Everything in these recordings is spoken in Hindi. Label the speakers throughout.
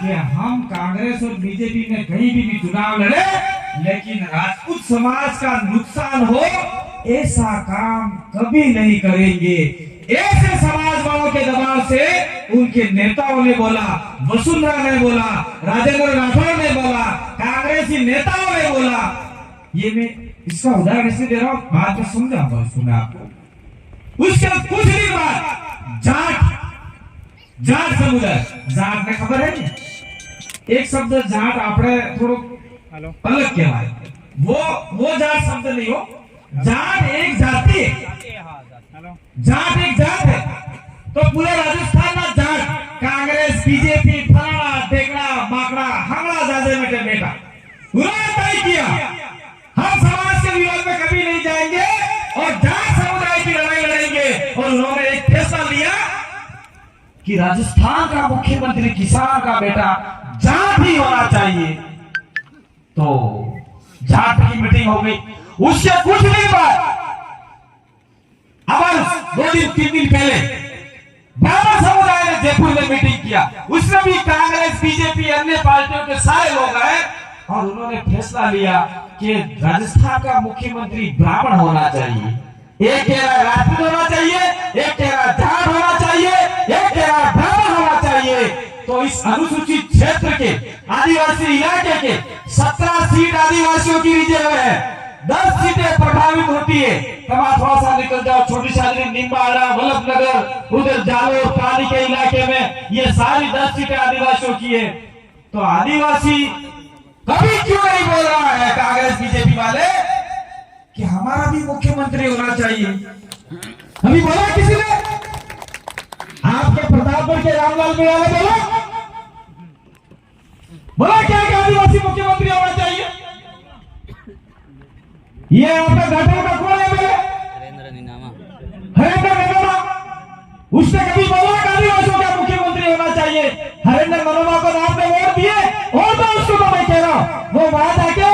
Speaker 1: कि हम कांग्रेस और बीजेपी में कहीं भी चुनाव लड़े, लेकिन राजपूत समाज का नुकसान हो ऐसा काम कभी नहीं करेंगे। ऐसे समाज वालों के दबाव से उनके नेताओं ने बोला, वसुंधरा ने बोला, राजेंद्र राठौर ने बोला, कांग्रेसी नेताओं ने बोला। ये मैं इसका उदाहरण इसलिए दे रहा हूं, बाद में समझाऊंगा इसको मैं आपको। उसके कुछ दिन बाद जाट समुदाय, जाट ने खबर है एक शब्द जाट आपने थोड़ो अलग कहवाय, वो जाट शब्द नहीं हो, जाट एक जाति है, जाट एक जात है। तो पूरे राजस्थान में जाट कांग्रेस बीजेपी फलाना टेकड़ा बाकड़ा हंगड़ा जाजे में बेटा उन्होंने तय किया हम समाज के विरोध में कभी नहीं जाएंगे और जाट समुदाय की लड़ाई लड़ेंगे। और उन्होंने एक फैसला लिया कि राजस्थान का मुख्यमंत्री किसान का बेटा जाट ही होना चाहिए। तो जाट की मीटिंग हो गई। उसके कुछ दिन बाद अब 2-3 दिन पहले ब्राह्मण समुदाय ने जयपुर में मीटिंग किया। उसमें भी कांग्रेस बीजेपी अन्य पार्टियों के सारे लोग आए और उन्होंने फैसला लिया कि राजस्थान का मुख्यमंत्री ब्राह्मण होना चाहिए। एक कह रहा राजपूत होना चाहिए, एक कह रहा जाट होना चाहिए, एक कह रहा ब्राह्मण होना चाहिए। तो इस अनुसूचित क्षेत्र के आदिवासी इलाके के 17 सीट आदिवासियों की रिजर्व है, 10 सीटें प्रभावित होती है। तब थोड़ा सा निकल जाओ, छोटी शादी निम्बाड़ा वल्लभनगर उधर जालोर पानी के इलाके में ये सारी 10 सीटें आदिवासियों की है। तो आदिवासी कभी क्यों नहीं बोल रहा है कांग्रेस बीजेपी वाले कि हमारा भी मुख्यमंत्री होना चाहिए? अभी बोला किसी ने? आपके प्रतापगढ़ के रामलाल मीणा ने बोला क्या कि आदिवासी मुख्यमंत्री होना चाहिए? ये आपका घाटों का कौन है? हरेंद्र निनामा। उसने कभी बोला कि आदिवासियों का मुख्यमंत्री होना चाहिए? हरेंद्र निनामा को आपने वोट दिए और तो उसको तो मैं कह रहा हूं वो बात आके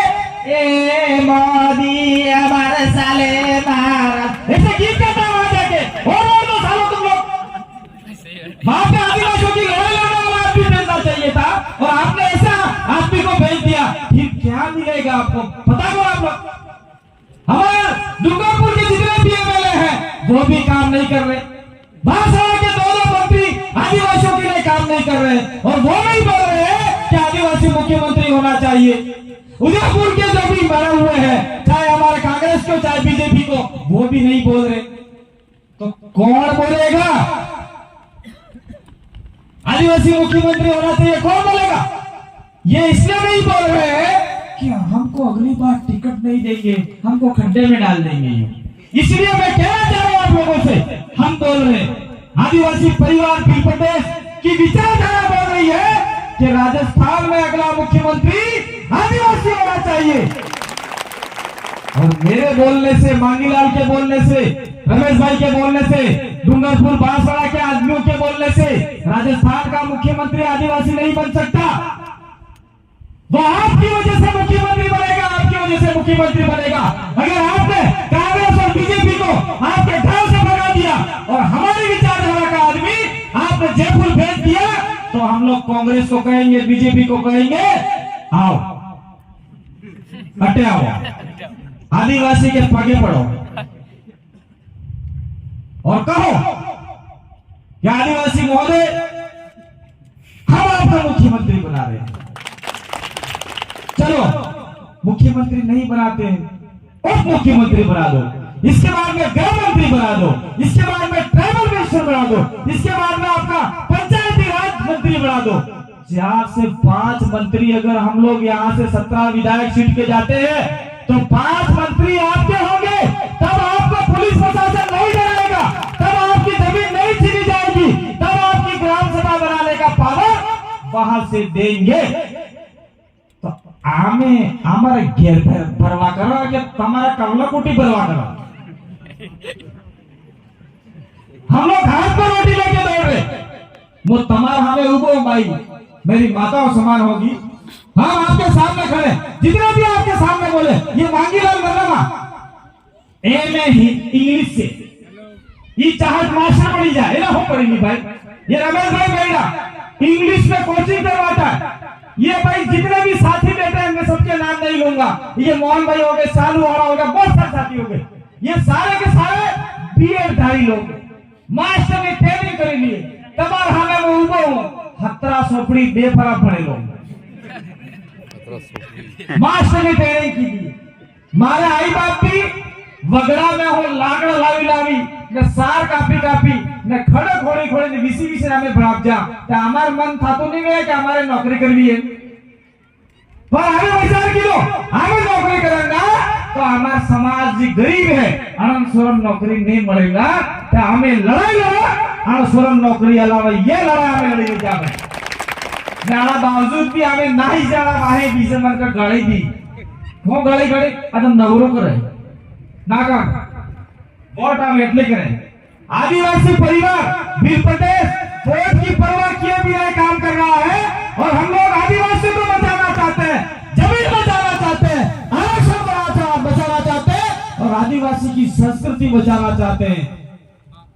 Speaker 1: ए मोदी हमारे साले महाराज ऐसे गीत गाता है वहां जाके और तो सालों तुम लोग वहां पे आदिवासियों की लड़ाई लड़ने वाला आदमी भेजना चाहिए था और आपने ऐसा आदमी को भेज दिया। फिर क्या मिलेगा आपको पता करो आप लोग? हमारे दुर्गापुर के जितने भी एमएलए हैं वो भी काम नहीं कर रहे, बांसवाड़ा के 2 मंत्री आदिवासियों के लिए काम नहीं कर रहे और वो नहीं बोल रहे हैं कि आदिवासी मुख्यमंत्री होना चाहिए। उदयपुर के जो भी मरे हुए हैं चाहे हमारे कांग्रेस को चाहे बीजेपी को वो भी नहीं बोल रहे। तो कौन बोलेगा आदिवासी मुख्यमंत्री होना चाहिए? कौन बोलेगा? ये इसलिए नहीं बोल रहे हैं कि हमको अगली बार टिकट नहीं देंगे, हमको खड्डे में डाल देंगे। इसलिए मैं कहना चाह रहा हूं आप लोगों से, हम बोल रहे आदिवासी परिवार पीर प्रदेश की विचारधारा बोल रही है कि राजस्थान में अगला मुख्यमंत्री आदिवासी होना चाहिए। और मेरे बोलने से, मांगीलाल के बोलने से, रमेश भाई के बोलने से, डूंगरपुर बांसवाड़ा के आदमियों के बोलने से राजस्थान का मुख्यमंत्री आदिवासी नहीं बन सकता। वो आपकी वजह से मुख्यमंत्री बनेगा, आपकी वजह से मुख्यमंत्री बनेगा। अगर आपने कांग्रेस और बीजेपी को आपके ढाल से भगा दिया और हमारी विचारधारा का आदमी आपने जयपुर भेज दिया तो हम लोग कांग्रेस को कहेंगे, बीजेपी को कहेंगे आओ हटे आओ, आदिवासी के पगे पड़ो और कहो कि आदिवासी महोदय हम आपका मुख्यमंत्री बना रहे हैं। चलो मुख्यमंत्री नहीं बनाते हैं उप मुख्यमंत्री बना दो, इसके बाद में गृह मंत्री बना दो, इसके बाद में ट्राइबल मिनिस्टर बना दो, इसके बाद में आपका पंचायती राज मंत्री बना दो। 4 से 5 मंत्री अगर हम लोग यहाँ से 17 विधायक सीट के जाते हैं तो 5 मंत्री आपके होंगे। तब आपको पुलिस प्रशासन नहीं डराएगा, तब आपकी जमीन नहीं छीनी जाएगी, तब आपकी ग्राम सभा बनाने का पावर वहां से देंगे। तो आमे हमारे घेर भरवा करो कि तुम्हारा कमला कोटी भरवा करो। हम लोग हाथ पर रोटी लेके दौड़ रहे, वो तुम्हारा हमें उगो भाई मेरी माताओं समान होगी। हम आपके सामने खड़े, जितने भी आपके सामने बोले, ये मांगीलाल नरमा एमए इंग्लिश से ये चाहत मास्टर पड़ी जाए ना हो पड़ेगी भाई। ये रमेश भाई बेड़ा इंग्लिश में कोचिंग करवाता है, लूंगा। ये मोहन भाई हो गए, सालू वाला हो गया, बहुत सारे साथी हो गए, ये सारे के सारे बीएड धारी लोग, मास्टर ने ट्रेनिंग कर लिए, तबार हमें वो उबो हत्रा सोपड़ी बेफरा पड़े लोग, मास्टर ने ट्रेनिंग की थी। मारे आई बाप भी वगड़ा में हो लागड़ लावी लावी ने सार कापी कापी ने खड़े खोड़े खोड़े ने विसी विसी हमें भाग जा, तो हमारे मन था तो नहीं गया कि हमारे नौकरी करवी है, पर हमें विचार की लो हमें नौकरी करेंगे तो हमारा समाज जी गरीब है, अनंत स्वरम नौकरी नहीं मिलेगा, तो हमें लड़ाई लड़ो अनंत स्वरम नौकरी अलावा ये लड़ाई हमें लड़ी जाए। जाना बावजूद भी हमें नहीं जाना वाहे बीजे मन का गाड़ी दी, वो गाड़ी गाड़ी अदम नगरों करे नाका वोट हम एटले करें। आदिवासी परिवार बीर प्रदेश वोट की परवाह किए बिना काम कर रहा है, और हम लोग आदिवासी को बचाना चाहते हैं, जमीन बचाना चाहते हैं, आरक्षण बचाना चाहते हैं, और आदिवासी की संस्कृति बचाना चाहते हैं।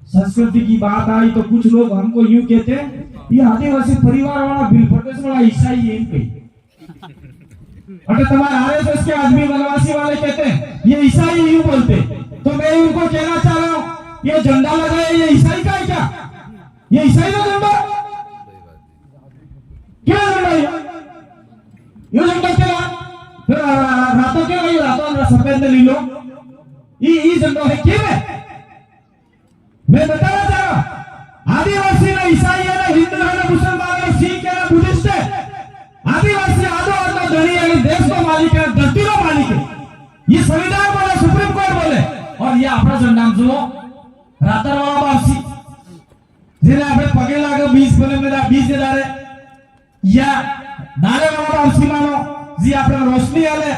Speaker 1: संस्कृति की बात आई तो कुछ लोग हमको यूं कहते हैं, ये आदिवासी परिवार वाला बीर प्रदेश वाला ईसाई है इनके, अगर तुम्हारे आरएसएस के आदमी वनवासी वाले कहते हैं ये ईसाई यूं बोलते, तो मैं उनको कहना चाह रहा हूं ये झंडा लगाया ये ईसाई का है क्या? ये ईसाई का झंडा क्या झंडा है? ये झंडा क्या फिर रातों क्या है? रातों सफेद ली लो ये झंडा है क्या? मैं बताना चाह रहा हूं आदिवासी ना ईसाई है ना हिंदू है ना मुसलमान है सिख है ना बुद्धिस्ट है, आदिवासी आदो आदो धनी है, देश का मालिक है, धरती का मालिक है, ये संविधान बोले, सुप्रीम कोर्ट बोले, और ये अपना झंडा जो रातर वाला वापसी जिन्हें આપણે પગે લાગે 20 કિલોમીટર 20000 या नारे वाला वापसी मानो जी આપણે रोशनी आले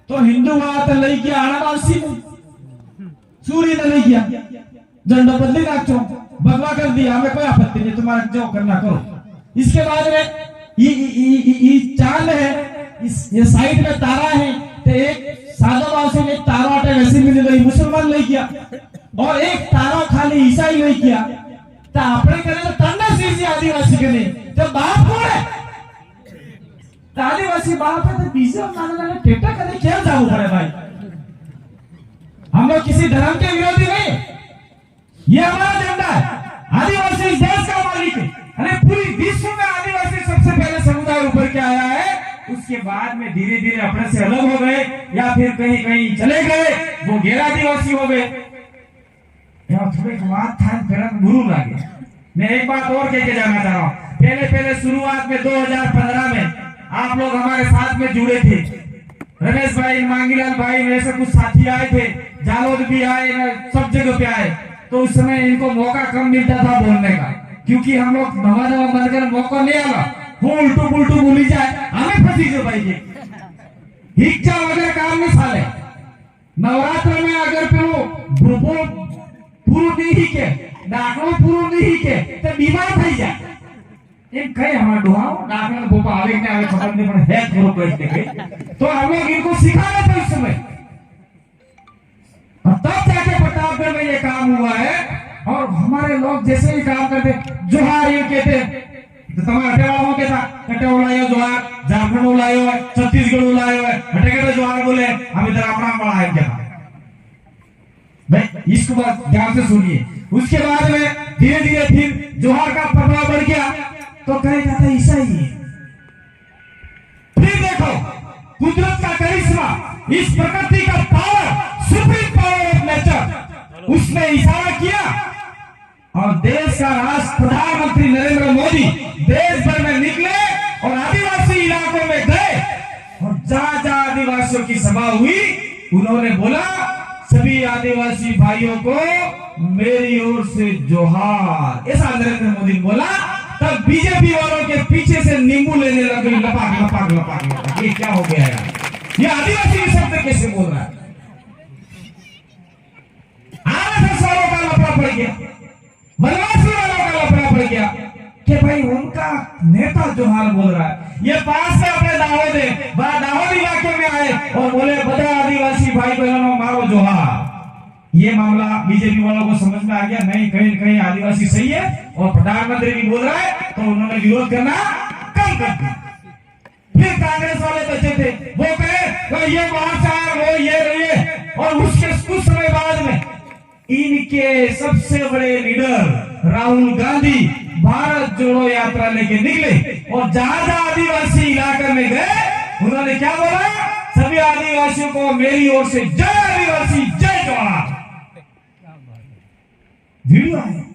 Speaker 1: तो हिंदू वाला तो लई गया आना वापसी सूर्य ने लई गया झंडा बदली नाचो भगवा कर दिया, हमें कोई आपत्ति नहीं, तुम्हारा जो करना करो। इसके बाद में ये चांद है, ये साइड में तारा है, तो एक सादा वापसी में तारा आटे वैसे मिल गई मुसलमान ले गया, और एक तारा खाली ईसाई ले गया, तो आपने करे तो तन्ना सीधी आदिवासी के नहीं, तो बाप कौन है? तो आदिवासी बाप है तो बीजे मानने टेटा करे क्या जाओ पड़े भाई? हम लोग किसी धर्म के विरोधी नहीं, ये हमारा झंडा है, आदिवासी इस देश का मालिक है, अरे पूरी विश्व में आदिवासी सबसे पहले समुदाय ऊपर के आया है, उसके बाद में धीरे धीरे अपने से अलग हो गए या फिर कहीं कहीं चले गए, वो गैर आदिवासी हो गए। थोड़ी बात था फिर गुरु लागे। मैं एक बात और कह के जाना चाह रहा हूँ, पहले शुरुआत में 2015 में आप लोग हमारे साथ में जुड़े थे, रमेश भाई, मांगीलाल भाई, ऐसे कुछ साथी आए थे, जालोद भी आए, सब जगह पे आए, तो उस समय इनको मौका कम मिलता था बोलने का, क्योंकि हम लोग नवा नवा बनकर मौका नहीं आला, वो उल्टू पुल्टू बोली जाए हमें फंसी जो भाई हिक्का वगैरह काम नहीं साले। नवरात्र में अगर पूरू नहीं के दाखलो पूरू नहीं के तो बीमार થઈ જાય એમ કઈ हमारा दुआओ दाखला भोपा आवे ने आवे खबर नहीं पड़े है पूरू कहते के, तो हम लोग इनको सिखाना था उस समय, तब जाके प्रतापगढ़ में ये काम हुआ है। और हमारे लोग जैसे ही काम करते जोहार ये कहते, तो तुम्हारे अटेवाला के था कटे उलायो जोहार, झारखंड उलायो है, छत्तीसगढ़ उलायो है, हटे के जोहार बोले, हम इधर अपना बड़ा है क्या भाई? इसको बात ध्यान से सुनिए। उसके बाद में धीरे धीरे फिर जोहार का प्रभाव बढ़ गया, तो कहे जाता ईसाई है। फिर देखो कुदरत का करिश्मा, इस प्रकृति का power, supreme power of nature, उसने इशारा किया और देश का राष्ट्र प्रधानमंत्री नरेंद्र मोदी देश भर में निकले और आदिवासी इलाकों में गए, और जहां जहां आदिवासियों की सभा हुई उन्होंने बोला सभी आदिवासी भाइयों को मेरी ओर से जोहार, ऐसा नरेंद्र मोदी ने बोला। तब बीजेपी वालों के पीछे से नींबू लेने लगे, लपाक लपाक लपाक लपाक, ये क्या हो गया यार? ये आदिवासी के शब्द कैसे बोल रहा है? आरएसएस वालों का लफड़ा पड़ गया, वनवासी वालों का लफड़ा पड़ गया कि भाई उनका नेता जोहार बोल रहा है। ये पास में अपने दावोद इलाके में आए और बोले बड़ा आदिवासी भाई बहनों मारो जोहार। ये मामला बीजेपी वालों को समझ में आ गया, नहीं कहीं कहीं आदिवासी सही है और प्रधानमंत्री भी बोल रहा है, तो उन्होंने विरोध करना कम कर दिया। फिर कांग्रेस वाले बचे थे, वो कहे कि ये बाहर से आया, वो ये रही, और उसके कुछ समय बाद में इनके सबसे बड़े लीडर राहुल गांधी भारत जोड़ो यात्रा लेके निकले और जहां जहां आदिवासी इलाके में गए उन्होंने क्या बोला, सभी आदिवासियों को मेरी ओर से जय आदिवासी, जय जवाहर। वीडियो है।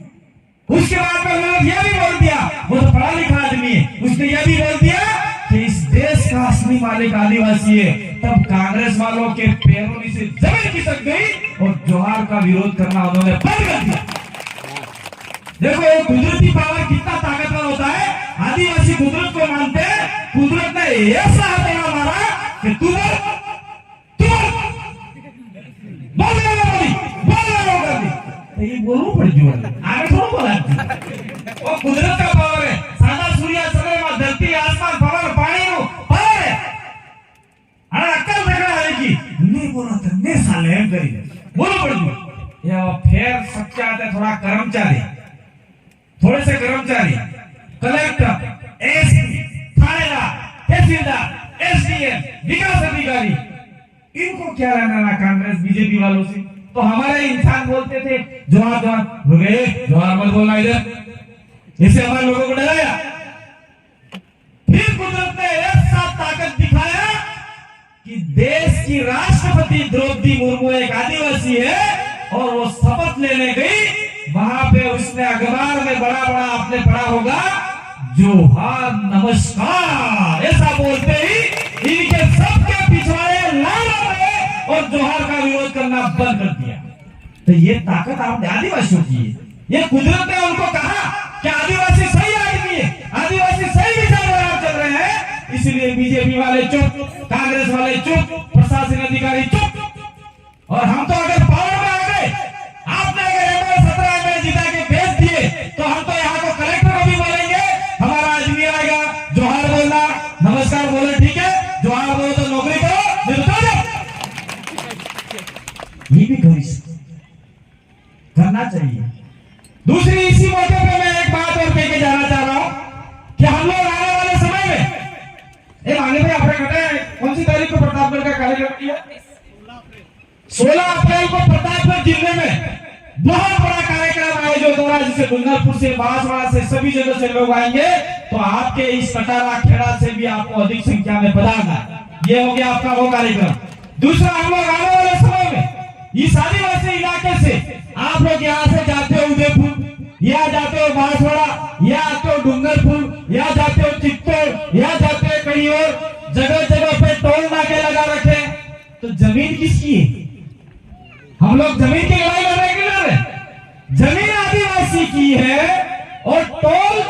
Speaker 1: उसके बाद में उन्होंने यह भी बोल दिया, वो तो पढ़ा लिखा आदमी है, उसने यह भी बोल दिया कि इस देश का असली मालिक आदिवासी है। तब कांग्रेस वालों के पैरों नीचे जमीन खिसक गई और जवाहर का विरोध करना उन्होंने बंद कर दिया। देखो ये कुदरती पावर कितना ताकतवर होता है। आदिवासी कुदरत को मानते हैं, कुदरत ने ऐसा हथौड़ा मारा कि तू ये बोलू पड़ जो आगे थोड़ा बोला वो कुदरत का पावर है। सादा सूर्य चंद्रमा धरती आसमान पावर पानी नो पावर है। अरे अक्कल देखा है कि नहीं बोला था ने साले हम करी बोलो पड़ जो ये फिर सच्चा है। थोड़ा कर्मचारी, थोड़े से कर्मचारी, कलेक्टर, एसपी, थानेदार, तहसीलदार, एसडीएम, विकास अधिकारी, इनको क्या लेना कांग्रेस बीजेपी वालों से। तो हमारे इंसान बोलते थे जवाहर जवाहर, रुके जवाहर मत बोलना इधर, इससे हमारे लोगों को डराया। फिर कुदरत ने ऐसा ताकत दिखाया कि देश की राष्ट्रपति द्रौपदी मुर्मू एक आदिवासी है और वो शपथ लेने गई, वहां पे उसने अखबार में बड़ा बड़ा आपने पढ़ा होगा जोहार नमस्कार, ऐसा बोलते ही इनके सबके पिछवाड़े लाल हो गए और जोहार का विरोध करना बंद कर दिया। तो ये ताकत आपने आदिवासियों की है। ये कुदरत ने उनको कहा कि आदिवासी सही आदमी है, आदिवासी सही विचारधारा चल रहे हैं, इसलिए बीजेपी वाले चुप, कांग्रेस वाले चुप, प्रशासन अधिकारी चुप। और हम तो अगर पावर में आ गए, आपने अगर एमएलए 17 एमएलए जिता के भेज दिए तो हम तो यहाँ को कलेक्टर को भी बोलेंगे, हमारा आदमी आएगा जोहार बोलना, नमस्कार बोले, ठीक है जोहार बोलो तो नौकरी करो, ये भी करना चाहिए। दूसरी इसी मौके पे मैं एक बात और कह के जाना चाह रहा हूं कि हम लोग आने वाले समय में आगे भाई आपने कहा कौन सी तारीख को प्रतापगढ़ का कार्यक्रम किया, 16 अप्रैल को प्रतापगढ़ जिले में बहुत बड़ा कार्यक्रम आयोजित हो रहा है, जिससे डूंगरपुर से, बांसवाड़ा से, सभी जगह से लोग आएंगे। तो आपके इस कटारा खेड़ा से भी आपको अधिक संख्या में पधारना। ये हो गया आपका वो कार्यक्रम। दूसरा, हम लोग आने वाले समय में इस आदिवासी इलाके से आप लोग यहाँ से जाते हो उदयपुर, या जाते हो बांसवाड़ा, या आते हो डूंगरपुर, या जाते हो चित्तौड़, या जाते हो कहीं और, जगह जगह पे टोल नाके लगा रखे। तो जमीन किसकी है? हम लोग जमीन की लड़ाई लड़ रहे लड़ रहे, जमीन आदिवासी की है और टोल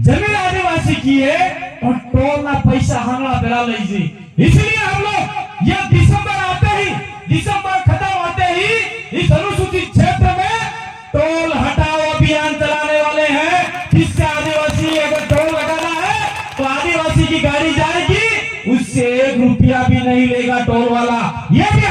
Speaker 1: जमीन आदिवासी की है और टोल ना पैसा हमारा बेरा लीजिए। इसलिए हम लोग ये दिसंबर आते ही, दिसंबर खत्म होते ही इस अनुसूचित क्षेत्र में टोल हटाओ अभियान चलाने वाले हैं। जिससे आदिवासी अगर टोल लगाना है तो आदिवासी की गाड़ी जाएगी, उससे 1 रुपया भी नहीं लेगा टोल वाला। ये भी